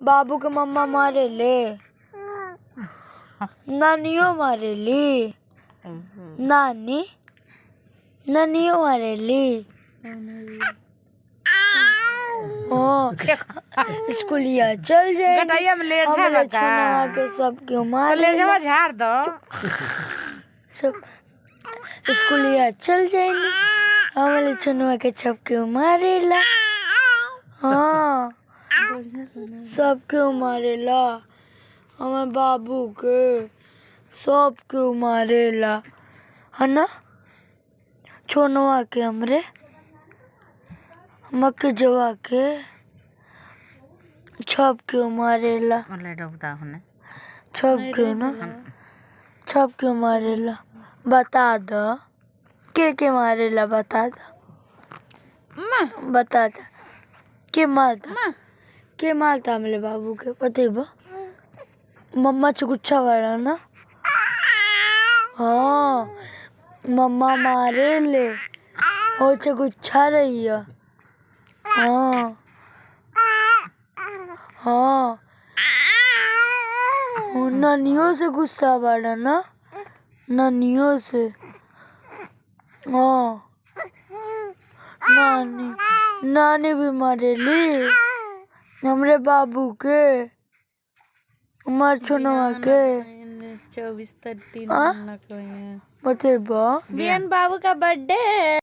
बाबू के मम्मा मारे ले, नानियो मारे ली, नानियो मारे ली। स्कूलिया चल जाए गटाइया में ले जा लगा के सब क्यों मार ले जा झाड़ दो सब स्कूलिया चल जाएंगे हमारे चुनवा के सब क्यों मारेला। हाँ सब क्यों मारेला हमारे बाबू के सब क्यों मारेला है ना चुनवा के हमरे मक्के जवा के छप क्यों मारेला छप क्यों ना छप क्यों मारेला बता दो के मारेला बता दो बता दो के मारता हमले बाबू के बतेबो मम्मा गुच्छा वाला ना। हाँ मम्मा मारे ले हो गुच्छा रही है। हाँ हाँ नानियों से गुस्सा बढ़ा ना नानियों से। हाँ नानी भी मारेली हमरे बाबू के हमार चुनवा के 24 बतेबो बियन बाबू का बर्थडे है।